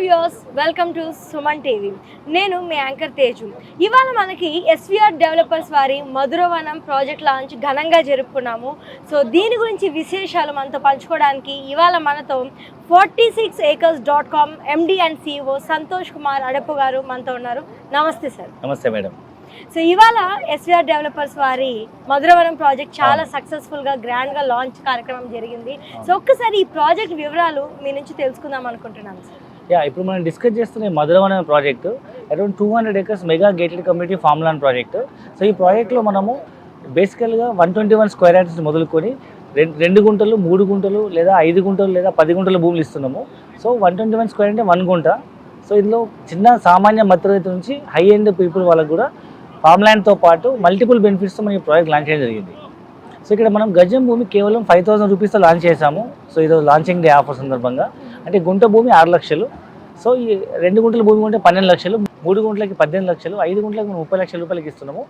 Viewers, welcome to Suman TV. నేను మీ anchor Teju. ఇవాళ మనకి ఎస్విఆర్ డెవలపర్స్ వారి మధురవనం ప్రాజెక్ట్ లాంచ్ ఘనంగా జరుపుకున్నాము. సో దీని గురించి విశేషాలు మనతో పంచుకోవడానికి ఇవాళ మనతో 46acres.com MD and CEO Santosh Kumar Adapu గారు మనతో ఉన్నారు. నమస్తే సార్. నమస్తే మేడం. సో ఇవాళ ఎస్విఆర్ డెవలపర్స్ వారి మధురవనం ప్రాజెక్ట్ చాలా సక్సెస్ఫుల్గా గ్రాండ్గా లాంచ్ కార్యక్రమం జరిగింది. సో ఒక్కసారి ఈ ప్రాజెక్ట్ వివరాలు మీ నుంచి తెలుసుకుందాం అనుకుంటున్నాను సార్. ఇప్పుడు మనం డిస్కస్ చేస్తున్న Madhuravanam project around 200 acres mega gated community farm land project. So ఈ ప్రాజెక్ట్లో మనము బేసికల్గా 121 స్క్వేర్ యార్డ్స్ మొదలుకొని 2 గుంటలు 3 గుంటలు లేదా 5 గుంటలు లేదా 10 గుంటల భూములు ఇస్తున్నాము. సో 121 స్క్వేర్ అంటే 1 గుంట. సో ఇందులో చిన్న సామాన్య మధ్యతరగతి నుంచి హై ఎండ్ పీపుల్ వాళ్ళకు కూడా ఫార్మ్ ల్యాండ్తో పాటు మల్టిపుల్ బెనిఫిట్స్తో మనం ఈ ప్రాజెక్ట్ లాంచ్ చేయడం జరిగింది. సో ఇక్కడ మనం గజం భూమి కేవలం 5,000 రూపీస్తో లాంచ్ చేసాము. సో ఈరోజు లాంచింగ్ డే ఆఫర్ సందర్భంగా అంటే గుంట భూమి 6 లక్షలు. సో ఈ 2 గుంటల భూమి ఉంటే 12 లక్షలు, 3 గుంటలకి 18 లక్షలు, 5 గుంటలకి 30 లక్షల రూపాయలకి ఇస్తున్నాము.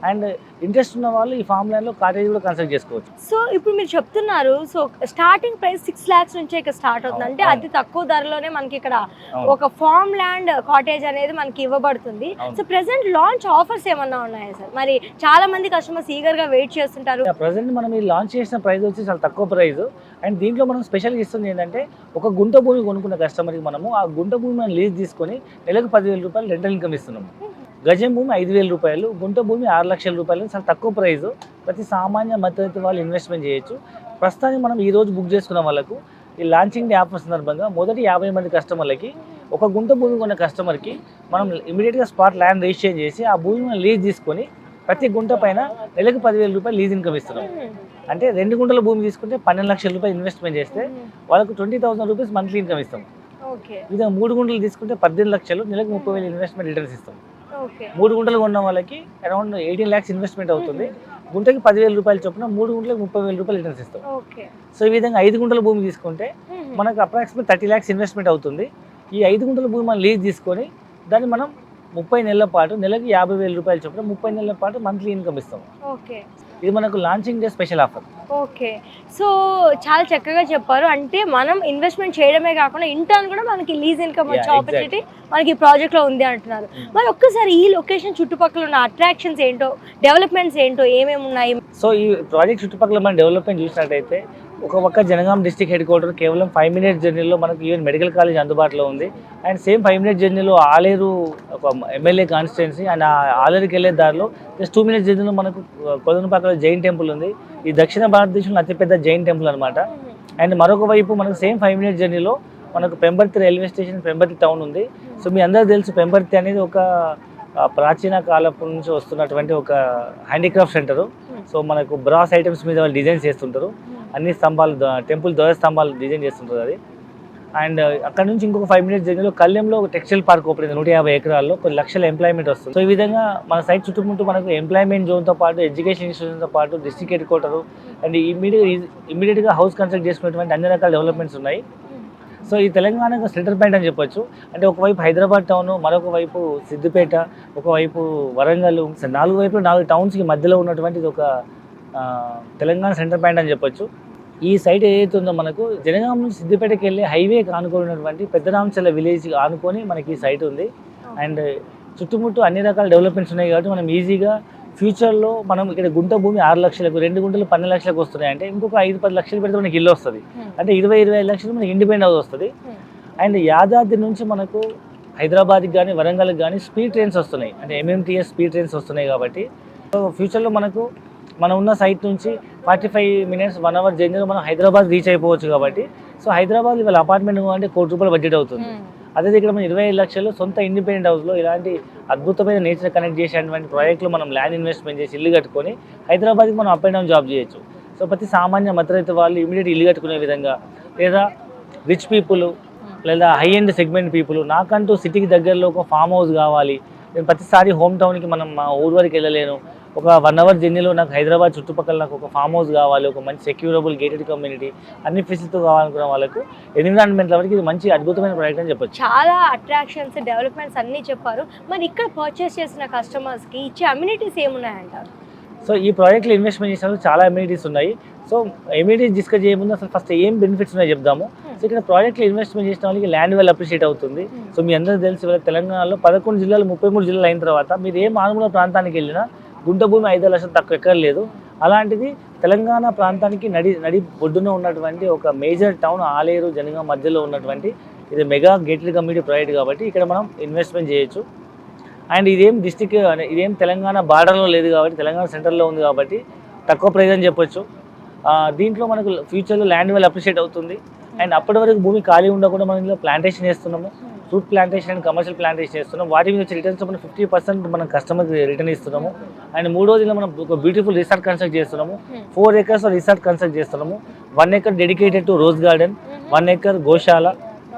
అండ్ ఇంట్రెస్ట్ ఉన్న వాళ్ళు ఈ ఫార్మ్ ల్యాండ్లో కాటేజ్ కూడా కన్స్ట్రక్ట్ చేసుకోవచ్చు. సో ఇప్పుడు మీరు చెప్తున్నారు, సో స్టార్టింగ్ ప్రైస్ 6 lakhs నుంచే ఇక్కడ స్టార్ట్ అవుతుంది. అంటే అతి తక్కువ ధరలోనే మనకి ఇక్కడ ఒక ఫార్మ్ ల్యాండ్ కాటేజ్ అనేది మనకి ఇవ్వబడుతుంది. సో ప్రెసెంట్ లాంచ్ ఆఫర్స్ ఏమన్నా ఉన్నాయా సార్? మరి చాలా మంది కస్టమర్స్ ఈగర్ గా వెయిట్ చేస్తుంటారు. ప్రెసెంట్ మనం ఈ లాంచ్ చేసిన ప్రైస్ వచ్చి చాలా తక్కువ ప్రైస్. అండ్ దీంట్లో మనం స్పెషల్గా ఇస్తుంది ఏంటంటే ఒక గుంట భూమి కొనుక్కున్న కస్టమర్కి మనము ఆ గుంట భూమి మనం లీజ్ తీసుకొని నెలకు 10,000 రూపాయలు రెంటల్ ఇన్కమ్ ఇస్తున్నాము. గజం భూమి 5,000 రూపాయలు, గుంట భూమి 6 లక్షల రూపాయలు. చాలా తక్కువ ప్రైస్. ప్రతి సామాన్య మధ్యతరగతి వాళ్ళు ఇన్వెస్ట్మెంట్ చేయొచ్చు. ప్రస్తుతానికి మనం ఈ రోజు బుక్ చేసుకున్న వాళ్ళకు ఈ లాంచింగ్ డే ఆఫర్ సందర్భంగా మొదటి 50 మంది కస్టమర్లకి ఒక గుంట భూమి కొన్న కస్టమర్కి మనం ఇమీడియట్గా స్పాట్ ల్యాండ్ రిజిస్ట్రేషన్ చేసి ఆ భూమి మనం లీజ్ తీసుకొని ప్రతి గుంట పైన నెలకు 10,000 రూపాయలు లీజ్ ఇన్కమ్ ఇస్తున్నాం. అంటే 2 గుంటల భూమి తీసుకుంటే 12 లక్షల రూపాయలు ఇన్వెస్ట్మెంట్ చేస్తే వాళ్ళకు 20,000 రూపీస్ మంత్లీ ఇన్కమ్ ఇస్తాం. ఇది 3 గుంటలు తీసుకుంటే 18 లక్షలు, నెలకు 30,000 ఇన్వెస్ట్మెంట్ రిటర్న్స్ ఇస్తాం. 3 గుంటలు కొన్న వాళ్ళకి అరౌండ్ 18 lakhs ఇన్వెస్ట్మెంట్ అవుతుంది. గుంటకి 10,000 రూపాయలు చొప్పున 3 గుంటలకు 30,000 రూపాయలు రిటర్న్స్ ఇస్తాం. సో ఈ విధంగా 5 గుంటల భూమి తీసుకుంటే మనకు అప్రాక్సిమేట్ 30 lakhs ఇన్వెస్ట్మెంట్ అవుతుంది. ఈ 5 గుంటల భూమి మనం లీజ్ తీసుకొని దాన్ని మనం 30 నెలల పాటు నెలకి 50,000 రూపాయలు చొప్పున 30 నెలల పాటు మంత్లీ ఇన్కమ్ ఇస్తాం. ఇది మనకు launching day special offer. Okay, so చాలా చక్కగా చెప్పారు. అంటే మనం ఇన్వెస్ట్మెంట్ చేయడమే కాకుండా ఇంటర్న్ కూడా మనకి లీజ్ ఇన్కమ్ వచ్చే ఆపర్చునిటీ మనకి ఈ ప్రాజెక్ట్ లో ఉంది అంటున్నారు. మరి ఒక్కసారి ఈ లొకేషన్ చుట్టుపక్కల ఉన్న అట్రాక్షన్స్ ఏంటో, డెవలప్మెంట్స్ ఏంటో, ఏమేమి ఉన్నాయి? సో ఈ ప్రాజెక్ట్ చుట్టుపక్కల మన డెవలప్మెంట్ చూసినట్టయితే ఒక పక్క జనగాం డిస్ట్రిక్ట్ హెడ్ క్వార్టర్ కేవలం 5 minutes జర్నీలో మనకు ఈవెన్ మెడికల్ కాలేజ్ అందుబాటులో ఉంది. అండ్ సేమ్ 5 minutes జర్నీలో ఆలేరు ఒక ఎమ్మెల్యే కాన్స్టిట్యున్సీ. అండ్ ఆలేరుకి వెళ్ళే దారిలో జస్ట్ 2 minutes జర్నీలో మనకు కొలనుపాకలో జైన్ టెంపుల్ ఉంది. ఈ దక్షిణ భారతదేశంలో అతిపెద్ద జైన్ టెంపుల్ అనమాట. అండ్ మరొక వైపు మనకు సేమ్ 5 minutes జర్నీలో మనకు Pembarthi railway station, Pembarthi town ఉంది. సో మీ అందరూ తెలుసు పెంబర్తి అనేది ఒక ప్రాచీన కాలపు నుంచి వస్తున్నటువంటి ఒక హ్యాండీక్రాఫ్ట్ సెంటరు. సో మనకు బ్రాస్ ఐటమ్స్ మీద వాళ్ళు డిజైన్స్ చేస్తుంటారు. అన్ని స్తంభాలు, టెంపుల్ ధ్వజ స్తంభాలు డిజైన్ చేస్తుంటారు అది. అండ్ అక్కడ నుంచి ఇంకొక 5 minutes జర్నీలో కళ్యాణంలో ఒక టెక్స్టైల్ పార్క్ ఓపెన్ అయింది. 150 ఎకరాల్లో కొన్ని లక్షల ఎంప్లాయ్మెంట్ వస్తుంది. సో ఈ విధంగా మన సైట్ చుట్టుముట్టు మనకు ఎంప్లాయ్మెంట్ జోన్తో పాటు ఎడ్యుకేషన్ ఇన్స్టిట్యూషన్తో పాటు డిస్ట్రిక్ట్ హెడ్ క్వార్టర్ అండ్ ఇమీడియట్గా హౌస్ కన్స్ట్రక్ట్ చేసుకునేటువంటి అన్ని రకాల డెవలప్మెంట్స్ ఉన్నాయి. సో ఈ తెలంగాణకు సెంటర్ పాయింట్ అని చెప్పొచ్చు. అంటే ఒకవైపు హైదరాబాద్ టౌన్, మరొక వైపు సిద్దిపేట, ఒకవైపు వరంగల్, 4 వైపులు 4 టౌన్స్కి మధ్యలో ఉన్నటువంటిది ఒక తెలంగాణ సెంటర్ పాయింట్ అని చెప్పొచ్చు. ఈ సైట్ ఏదైతే ఉందో మనకు జనగాం నుంచి సిద్దిపేటకి వెళ్ళే హైవేకి ఆనుకున్నటువంటి పెద్దరామచల్ల విలేజ్ ఆనుకొని మనకి ఈ సైట్ ఉంది. అండ్ చుట్టుముట్టు అన్ని రకాల డెవలప్మెంట్స్ ఉన్నాయి కాబట్టి మనం ఈజీగా ఫ్యూచర్లో మనం ఇక్కడ గుంట భూమి 6 లక్షలకు, 2 గుంటలు 12 లక్షలకు వస్తున్నాయి. అంటే ఇంకొక 5-10 లక్షలు పెడితే మనకి ఇల్లు వస్తుంది. అంటే 20-25 లక్షలు మనకి ఇండిపెండెంట్ హౌస్ వస్తుంది. అండ్ యాదాద్రి నుంచి మనకు హైదరాబాద్కి కానీ వరంగల్కి కానీ స్పీడ్ ట్రైన్స్ వస్తున్నాయి. అంటే MMTS స్పీడ్ ట్రైన్స్ వస్తున్నాయి కాబట్టి సో ఫ్యూచర్లో మనకు మనం ఉన్న సైట్ నుంచి 45 minutes 1 hour జర్నీలో మనం హైదరాబాద్ రీచ్ అయిపోవచ్చు. కాబట్టి సో హైదరాబాద్ ఇవాళ అపార్ట్మెంట్ అంటే 1 కోటి రూపాయల బడ్జెట్ అవుతుంది. అదే ఇక్కడ మనం 25 లక్షలు సొంత ఇండిపెండెంట్ హౌస్లో ఇలాంటి అద్భుతమైన నేచర్ కనెక్ట్ చేసేటువంటి ప్రాజెక్టులో మనం ల్యాండ్ ఇన్వెస్ట్మెంట్ చేసి ఇల్లు కట్టుకొని హైదరాబాద్కి మనం అప్ అండ్ డౌన్ జాబ్ చేయొచ్చు. సో ప్రతి సామాన్య మధ్యతరగతి వాళ్ళు ఇమీడియట్ ఇల్లు కట్టుకునే విధంగా, లేదా రిచ్ పీపుల్ లేదా హై ఎండ్ సెగ్మెంట్ పీపుల్ నాకంటూ సిటీకి దగ్గరలో ఒక ఫామ్ హౌస్ కావాలి, నేను ప్రతిసారి హోమ్ టౌన్కి మనం మా ఊరు వరకు వెళ్ళలేను, ఒక 1 hour జర్నీలో నాకు హైదరాబాద్ చుట్టుపక్కల నాకు ఒక ఫామ్ హౌస్ కావాలి, ఒక మంచి సెక్యూరబుల్ గేటెడ్ కమ్యూనిటీ అన్ని ఫెసిలిటీతో కావాలనుకున్న వాళ్ళకు ఎన్విరాన్మెంట్ వరకు ఇది మంచి అద్భుతమైన ప్రాజెక్ట్ అని చెప్పొచ్చు. చాలా అట్రాక్షన్స్, డెవలప్మెంట్స్ అన్నీ చెప్పారు. మరి ఇక్కడ పర్చేస్ చేసిన కస్టమర్స్కి ఇచ్చే అమ్యూనిటీస్ ఏమున్నాయంటారు? సో ఈ ప్రాజెక్ట్లో ఇన్వెస్ట్మెంట్ చేసినప్పుడు చాలా అమ్యూనిటీస్ ఉన్నాయి. సో అమ్యూనిటీస్ డిస్కస్ చేయముందు అసలు ఫస్ట్ ఏం బెనిఫిట్స్ ఉన్నాయో చెప్దాము. సో ఇక్కడ ప్రాజెక్ట్లో ఇన్వెస్ట్మెంట్ చేసిన వాళ్ళకి ల్యాండ్ వాల్యూ అప్రిషియేట్ అవుతుంది. సో మీ అందరికీ తెలిసి ఇవాళ తెలంగాణలో 11 జిల్లాలు 33 జిల్లాలు అయిన తర్వాత మీరు ఏ మారుమూల ప్రాంతానికి వెళ్ళినా గుంట భూమి 5 లక్షలు తక్కువ ఎక్కడ లేదు. అలాంటిది తెలంగాణ ప్రాంతానికి నడి ఒడ్డున ఉన్నటువంటి ఒక మేజర్ టౌన్ ఆలేరు జనగాం మధ్యలో ఉన్నటువంటి ఇది మెగా గేటెడ్ కమ్యూనిటీ ప్రాజెక్ట్ కాబట్టి ఇక్కడ మనం ఇన్వెస్ట్మెంట్ చేయొచ్చు. అండ్ ఇదేం తెలంగాణ బార్డర్లో లేదు కాబట్టి తెలంగాణ సెంటర్లో ఉంది కాబట్టి తక్కువ ప్రైస్ అని చెప్పొచ్చు. దీంట్లో మనకు ఫ్యూచర్లో ల్యాండ్ వాల్యూ అప్రిషియేట్ అవుతుంది. అండ్ అప్పటి వరకు భూమి ఖాళీ ఉండకుండా మనం ఇందులో ప్లాంటేషన్ చేస్తున్నాము, fruit plantation and commercial plantation చేస్తున్నాం. వాటి మీద వచ్చే రిటర్న్స్ మనం 50% మనం కస్టమర్కి రిటర్న్ ఇస్తున్నాము. అండ్ 3వ మనం ఒక బ్యూటిఫుల్ రిసార్ట్ కన్స్ట్రక్ట్ చేస్తున్నాము. 4 acres రిసార్ట్ కన్స్ట్రక్ట్ చేస్తున్నాము. 1 acre dedicated to rose garden, 1 acre Goshala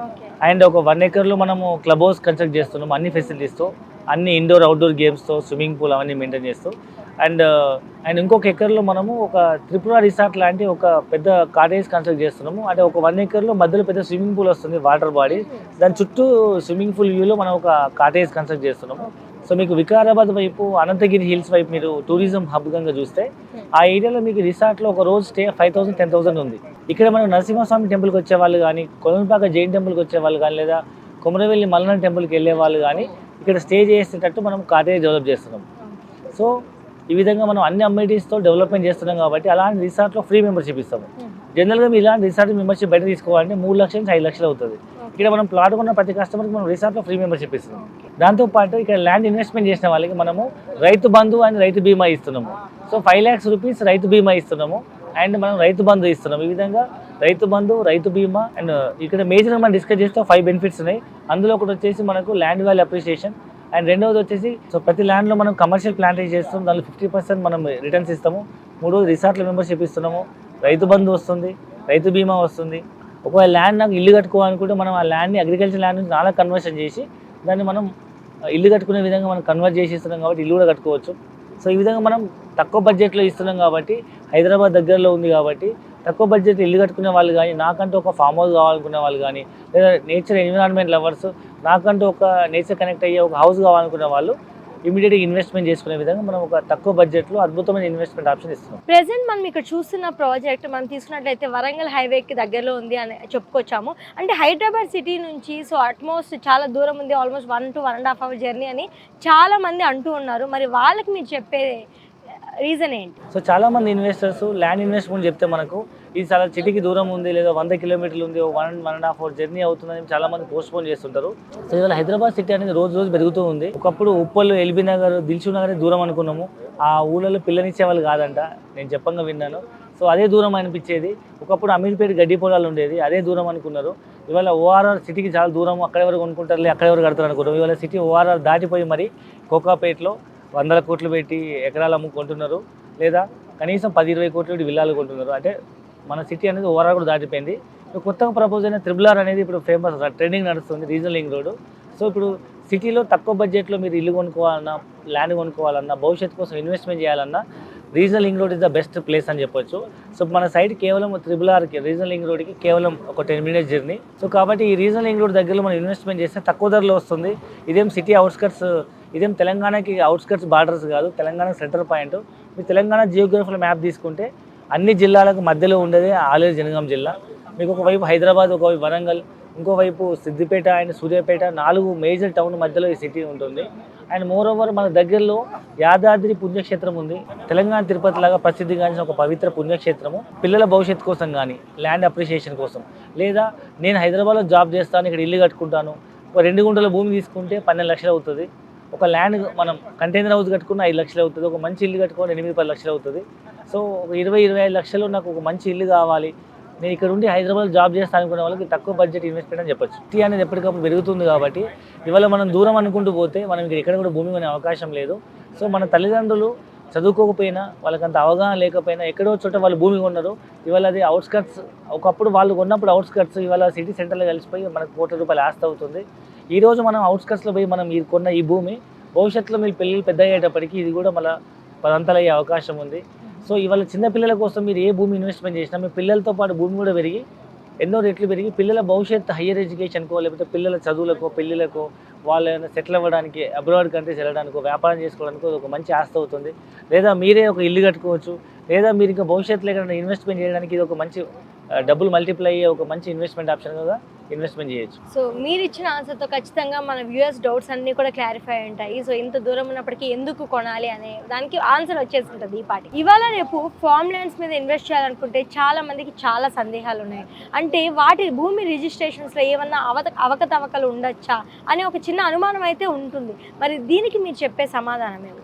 and ఒక 1 acreలో మనము క్లబ్ హౌస్ కన్స్ట్రక్ట్ చేస్తున్నాము. అన్ని ఫెసిలిటీస్తో, అన్ని ఇండోర్ అవుట్డోర్ గేమ్స్తో, స్విమ్మింగ్ పూల్ అవన్నీ మెయింటైన్ చేస్తూ అండ్ ఇంకొక ఎకర్లో మనము ఒక త్రిపుర రిసార్ట్ లాంటి ఒక పెద్ద కాటేజ్ కన్స్ట్రక్ట్ చేస్తున్నాము. అంటే ఒక 1 acreలో మధ్యలో పెద్ద స్విమ్మింగ్ పూల్ వస్తుంది, వాటర్ బాడీ, దాని చుట్టూ స్విమ్మింగ్ పూల్ వ్యూలో మనం ఒక కాటేజ్ కన్స్ట్రక్ట్ చేస్తున్నాము. సో మీకు వికారాబాద్ వైపు, అనంతగిరి హిల్స్ వైపు మీరు టూరిజం హబ్ కనుక చూస్తే ఆ ఏరియాలో మీకు రిసార్ట్లో ఒక రోజు స్టే 5,000 10,000 ఉంది. ఇక్కడ మనం నరసింహస్వామి టెంపుల్కి వచ్చే వాళ్ళు కానీ, కొలంపాక జైన్ టెంపుల్కి వచ్చే వాళ్ళు కానీ, లేదా కొమరవెల్లి మల్లన్న టెంపుల్కి వెళ్ళే వాళ్ళు కానీ ఇక్కడ స్టే చేసేటట్టు మనం కాటేజ్ డెవలప్ చేస్తున్నాం. సో ఈ విధంగా మనం అన్ని అమ్యూనిటీస్తో డెవలప్మెంట్ చేస్తున్నాం కాబట్టి అలాంటి రిసార్ట్లో ఫ్రీ మెంబర్షిప్ ఇస్తాము. జనరల్గా మీరు ఇలాంటి రిసార్ట్ మెంబర్షిప్ బయట తీసుకోవాలంటే 3 లక్షల నుంచి 5 లక్షలు అవుతుంది. ఇక్కడ మనం ప్లాట్ కొన్న ప్రతి కస్టమర్కి మనం రిసార్ట్లో ఫ్రీ మెంబర్షిప్ ఇస్తున్నాం. దాంతోపాటు ఇక్కడ ల్యాండ్ ఇన్వెస్ట్మెంట్ చేసిన వాళ్ళకి మనము రైతు బంధు అండ్ రైతు బీమా ఇస్తున్నాము. సో 5 lakhs రూపీస్ రైతు బీమా ఇస్తున్నాము అండ్ మనం రైతు బంధు ఇస్తున్నాం. ఈ విధంగా రైతు బంధు, రైతు బీమా అండ్ ఇక్కడ మేజర్గా మనం డిస్కస్ చేస్తే 5 బెనిఫిట్స్ ఉన్నాయి. అందులో ఒకటి వచ్చేసి మనకు ల్యాండ్ వాల్యూ అప్రిషియేషన్ అండ్ రెండవది వచ్చేసి సో ప్రతి ల్యాండ్లో మనం కమర్షియల్ ప్లాంటేషన్ చేస్తాం, దానిలో 50% మనం రిటర్న్స్ ఇస్తాము. 3వది రిసార్ట్ల మెంబర్షిప్ ఇస్తున్నాము, రైతు బంధు వస్తుంది, రైతు బీమా వస్తుంది. ఒకవేళ ల్యాండ్ నాకు ఇల్లు కట్టుకోవాలనుకుంటే మనం ఆ ల్యాండ్ని అగ్రికల్చర్ ల్యాండ్ నుంచి చాలా కన్వర్షన్ చేసి దాన్ని మనం ఇల్లు కట్టుకునే విధంగా మనం కన్వర్ట్ చేసి ఇస్తున్నాం కాబట్టి ఇల్లు కూడా కట్టుకోవచ్చు. సో ఈ విధంగా మనం తక్కువ బడ్జెట్లో ఇస్తున్నాం కాబట్టి, హైదరాబాద్ దగ్గరలో ఉంది కాబట్టి తక్కువ బడ్జెట్ ఇల్లు కట్టుకునే వాళ్ళు కానీ, నాకంటూ ఒక ఫామ్ హౌస్ కావాలనుకునే వాళ్ళు కానీ, లేదా నేచర్ ఎన్విరాన్మెంట్ లవర్స్ నాకంటూ ఒక నేచర్ కనెక్ట్ అయ్యే ఒక హౌస్ కావాలనుకునే వాళ్ళు ఇమీడియట్గా ఇన్వెస్ట్మెంట్ చేసుకునే విధంగా మనం ఒక తక్కువ బడ్జెట్లో అద్భుతమైన ఇన్వెస్ట్మెంట్ ఆప్షన్ ఇస్తున్నాం. ప్రెసెంట్ మనం ఇక్కడ చూస్తున్న ప్రాజెక్ట్ మనం తీసుకున్నట్లయితే వరంగల్ హైవేకి దగ్గరలో ఉంది అని చెప్పుకొచ్చాము. అంటే హైదరాబాద్ సిటీ నుంచి సో అట్మోస్ట్ చాలా దూరం ఉంది, ఆల్మోస్ట్ 1 to 1.5 hour జర్నీ అని చాలా మంది అంటూ ఉన్నారు. మరి వాళ్ళకి మీరు చెప్పే రీజన్ ఏంటి? సో చాలా మంది ఇన్వెస్టర్స్ ల్యాండ్ ఇన్వెస్ట్మెంట్ చెప్తే మనకు ఇది చాలా సిటీకి దూరం ఉంది, లేదా 100 kilometers ఉంది, 1.5 hour జర్నీ అవుతుందని చాలా మంది పోస్ట్పోన్ చేస్తుంటారు. సో ఇవాళ హైదరాబాద్ సిటీ అనేది రోజు రోజు పెరుగుతూ ఉంది. ఒకప్పుడు ఉప్పల్, ఎల్బీ నగర్, దిల్షుక్ నగర్ దూరం అనుకున్నాము. ఆ ఊళ్ళలో పిల్లనిచ్చే వాళ్ళు కాదంట, నేను చెప్పంగా విన్నాను. సో అదే దూరం అనిపించేది. ఒకప్పుడు అమీర్పేట గడ్డి పొలాలు ఉండేది, అదే దూరం అనుకున్నారు. ఇవాళ ఓఆర్ఆర్ సిటీకి చాలా దూరం, అక్కడ వరకు కొనుక్కుంటారులే, అక్కడ వరకు కడతారు అనుకున్నారు. ఇవాళ సిటీ ఓఆర్ఆర్ దాటిపోయి మరి కోకాపేటలో 100 కోట్లు పెట్టి ఎకరాలు అమ్ముకుంటున్నారు, లేదా కనీసం 10-20 కోట్లు పెట్టి విల్లాలు కొంటున్నారు. అంటే మన సిటీ అనేది ఓవరాల్ కూడా దాటిపోయింది. కొత్తగా ప్రపోజ్ అయిన త్రిబుల్ అనేది ఇప్పుడు ఫేమస్, ట్రెండింగ్ నడుస్తుంది, రీజనల్ లింక్ రోడ్. సో ఇప్పుడు సిటీలో తక్కువ బడ్జెట్లో మీరు ఇల్లు కొనుక్కోవాలన్నా, ల్యాండ్ కొనుక్కోవాలన్నా, భవిష్యత్తు కోసం ఇన్వెస్ట్మెంట్ చేయాలన్నా regional link road is the best place అని చెప్పొచ్చు. సో మన సైడ్ కేవలం త్రిబుల్ రీజనల్ లింక్ రోడ్కి కేవలం ఒక 10 minutes జర్నీ. సో కాబట్టి ఈ రీజనల్ లింక్ రోడ్ దగ్గరలో మనం ఇన్వెస్ట్మెంట్ చేస్తే తక్కువ ధరలో వస్తుంది. ఇదేం సిటీ అవుట్స్కట్స్, ఇదేం తెలంగాణకి అవుట్స్కట్స్ బార్డర్స్ కాదు, తెలంగాణ సెంటర్ పాయింట్. మీరు తెలంగాణ జియోగ్రఫికల్ మ్యాప్ తీసుకుంటే అన్ని జిల్లాలకు మధ్యలో ఉండేది ఆలేరు జనగాం జిల్లా. మీకు ఒకవైపు హైదరాబాద్, ఒకవైపు వరంగల్, ఇంకోవైపు Siddipet and Suryapet, 4 major town మధ్యలో ఈ సిటీ ఉంటుంది. అండ్ మోర్ ఓవర్ మన దగ్గరలో యాదాద్రి పుణ్యక్షేత్రం ఉంది. తెలంగాణ తిరుపతి లాగా ప్రసిద్ధిగాంచిన ఒక పవిత్ర పుణ్యక్షేత్రము. పిల్లల భవిష్యత్తు కోసం కానీ, ల్యాండ్ అప్రిషియేషన్ కోసం, లేదా నేను హైదరాబాద్లో జాబ్ చేస్తాను, ఇక్కడ ఇల్లు కట్టుకుంటాను, ఒక 2 గుంటల భూమి తీసుకుంటే 12 లక్షలు అవుతుంది. ఒక ల్యాండ్ మనం కంటైనర్ హౌస్ కట్టుకున్న 5 లక్షలు అవుతుంది. ఒక మంచి ఇల్లు కట్టుకుని 8-10 లక్షలు అవుతుంది. సో ఒక 20-25 లక్షలు నాకు ఒక మంచి ఇల్లు కావాలి, నేను ఇక్కడ ఉండి హైదరాబాద్ జాబ్ చేస్తాను అనుకునే వాళ్ళకి తక్కువ బడ్జెట్ ఇన్వెస్ట్మెంట్ అని చెప్పొచ్చు. సిటీ అనేది ఎప్పటికప్పుడు పెరుగుతుంది కాబట్టి ఇవాళ మనం దూరం అనుకుంటూ పోతే మనం ఇక్కడ కూడా భూమి కొనే అవకాశం లేదు. సో మన తల్లిదండ్రులు చదువుకోకపోయినా, వాళ్ళకంత అవగాహన లేకపోయినా ఎక్కడో చోట వాళ్ళు భూమి కొన్నారు. ఇవాళ అది అవుట్స్కట్స్, ఒకప్పుడు వాళ్ళు కొన్నప్పుడు అవుట్స్కట్స్ ఇవాళ సిటీ సెంటర్లో కలిసిపోయి మనకు ₹1,00,00,000 ఆస్తి అవుతుంది. ఈరోజు మనం అవుట్స్కట్స్లో పోయి మనం కొన్న ఈ భూమి భవిష్యత్తులో మీ పిల్లలు పెద్ద అయ్యేటప్పటికి ఇది కూడా మళ్ళీ 10 అంతలు అయ్యే అవకాశం ఉంది. సో ఇవాళ చిన్న పిల్లల కోసం మీరు ఏ భూమి ఇన్వెస్ట్మెంట్ చేసినా మీ పిల్లలతో పాటు భూమి కూడా పెరిగి ఎన్నో రెట్లు పెరిగి పిల్లల భవిష్యత్తు హయ్యర్ ఎడ్యుకేషన్కో, లేకపోతే పిల్లల చదువులకో, పెళ్ళిళ్ళకో, వాళ్ళని సెటిల్ అవ్వడానికి, అబ్రాడ్ కంట్రీస్ వెళ్ళడానికో, వ్యాపారం చేసుకోవడానికో ఒక మంచి ఆస్తి అవుతుంది. లేదా మీరే ఒక ఇల్లు కట్టుకోవచ్చు, లేదా మీరు ఇంకా భవిష్యత్తులో ఎక్కడైనా ఇన్వెస్ట్మెంట్ చేయడానికి ఇది ఒక మంచి డబ్బులు మల్టిప్లై అయ్యే ఒక మంచి ఇన్వెస్ట్మెంట్ ఆప్షన్గా ఇన్వెస్ట్మెంట్ చేయొచ్చు. సో మీరు ఇచ్చిన ఆన్సర్తో ఖచ్చితంగా మన వ్యూయర్స్ డౌట్స్ అన్నీ కూడా క్లారిఫై ఉంటాయి. సో ఇంత దూరం ఉన్నప్పటికీ ఎందుకు కొనాలి అనే దానికి ఆన్సర్ వచ్చేసి ఉంటుంది ఈ పాటి. ఇవాళ రేపు ఫార్మ్ ల్యాండ్స్ మీద ఇన్వెస్ట్ చేయాలనుకుంటే చాలా మందికి చాలా సందేహాలు ఉన్నాయి. అంటే వాటి భూమి రిజిస్ట్రేషన్స్లో ఏమన్నా అవకతవకలు ఉండొచ్చా అనే ఒక చిన్న అనుమానం అయితే ఉంటుంది. మరి దీనికి మీరు చెప్పే సమాధానం ఏమి?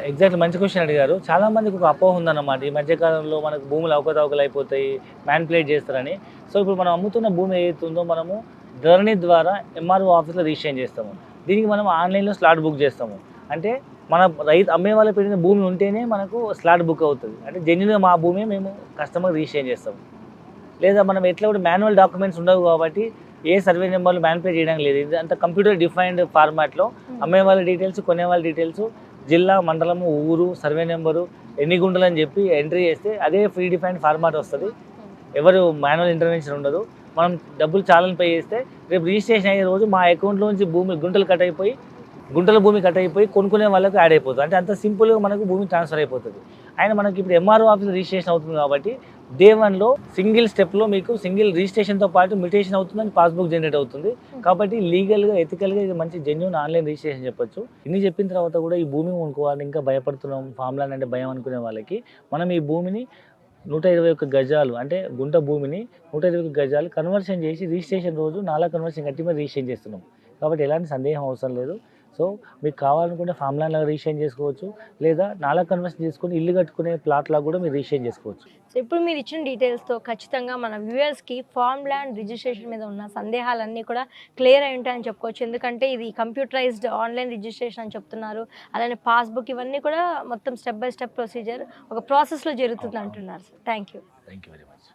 ఎగ్జాక్ట్లీ మంచి క్వశ్చన్ అడిగారు. చాలా మందికి ఒక అపోహ ఉందన్నమాట, ఈ మధ్యకాలంలో మనకు భూములు అవకతవకలు అయిపోతాయి, మ్యాన్పులేట్ చేస్తారని. సో ఇప్పుడు మనం అమ్ముతున్న భూమి ఏదైతుందో మనము ధరణి ద్వారా ఎంఆర్ఓ ఆఫీస్లో రిజిస్ట్రేషన్ చేస్తాము. దీనికి మనం ఆన్లైన్లో స్లాట్ బుక్ చేస్తాము. అంటే మన రైతు అమ్మే వాళ్ళ పెట్టిన భూమి ఉంటేనే మనకు స్లాట్ బుక్ అవుతుంది. అంటే జెన్యున్గా మా భూమి మేము కస్టమర్ రిజిస్ట్రేషన్ చేస్తాము. లేదా మనం ఎట్లా కూడా మాన్యువల్ డాక్యుమెంట్స్ ఉండవు కాబట్టి ఏ సర్వే నెంబర్లు మ్యాన్పులేట్ చేయడం లేదు. ఇది అంతా కంప్యూటర్ డిఫైన్డ్ ఫార్మాట్లో అమ్మే వాళ్ళ డీటెయిల్స్, కొనే వాళ్ళ డీటెయిల్స్, జిల్లా, మండలము, ఊరు, సర్వే నెంబరు, ఎన్ని గుంటలు అని చెప్పి ఎంట్రీ చేస్తే అదే ఫ్రీ డిఫైన్డ్ ఫార్మాట్ వస్తుంది. ఎవరు మాన్యువల్ ఇంటర్వెన్షన్ ఉండదు. మనం డబ్బులు చాలని పే చేస్తే రేపు రిజిస్ట్రేషన్ అయ్యే రోజు మా అకౌంట్లోంచి గుంటల భూమి కట్ అయిపోయి కొనుక్కునే వాళ్ళకి యాడ్ అయిపోతుంది. అంటే అంత సింపుల్గా మనకు భూమి ట్రాన్స్ఫర్ అయిపోతుంది. ఆయన మనకి ఇప్పుడు ఎంఆర్ఓ ఆఫీస్ రిజిస్ట్రేషన్ అవుతుంది కాబట్టి డే 1లో సింగిల్ స్టెప్లో మీకు సింగిల్ రిజిస్ట్రేషన్తో పాటు మ్యూటేషన్ అవుతుందని పాస్బుక్ జనరేట్ అవుతుంది. కాబట్టి లీగల్గా, ఎథికల్గా ఇది మంచి జెన్యూన్ ఆన్లైన్ రిజిస్ట్రేషన్ చెప్పొచ్చు. ఇన్ని చెప్పిన తర్వాత కూడా ఈ భూమి కొనుక్కోవాలని ఇంకా భయపడుతున్నాం, ఫామ్ ల్యాండ్ అంటే భయం అనుకునే వాళ్ళకి మనం ఈ భూమిని 121 గజాలు అంటే గుంట భూమిని 121 గజాలు కన్వర్షన్ చేసి రిజిస్ట్రేషన్ రోజు నాలా కన్వర్షన్ కట్టి మీద రిజిస్ట్రేషన్ చేస్తున్నాం. కాబట్టి ఎలాంటి సందేహం అవసరం లేదు. సో మీకు కావాలనుకుంటే ఫామ్ ల్యాండ్ లాగా రిజిస్ట్రేషన్ చేసుకోవచ్చు, లేదా నాలా కన్వర్షన్ చేసుకుని ఇల్లు కట్టుకునే ప్లాట్ లాగా కూడా మీరు రిజిస్ట్రేషన్ చేసుకోవచ్చు. సో ఇప్పుడు మీరు ఇచ్చిన డీటెయిల్స్తో ఖచ్చితంగా మన వ్యూయర్స్కి ఫార్మ్ ల్యాండ్ రిజిస్ట్రేషన్ మీద ఉన్న సందేహాలన్నీ కూడా క్లియర్ అయి ఉంటాయని చెప్పుకోవచ్చు. ఎందుకంటే ఇది కంప్యూటరైజ్డ్ ఆన్లైన్ రిజిస్ట్రేషన్ అని చెప్తున్నారు. అలానే పాస్బుక్ ఇవన్నీ కూడా మొత్తం స్టెప్ బై స్టెప్ ప్రొసీజర్ ఒక ప్రాసెస్లో జరుగుతుంది అంటున్నారు. Thank you very much.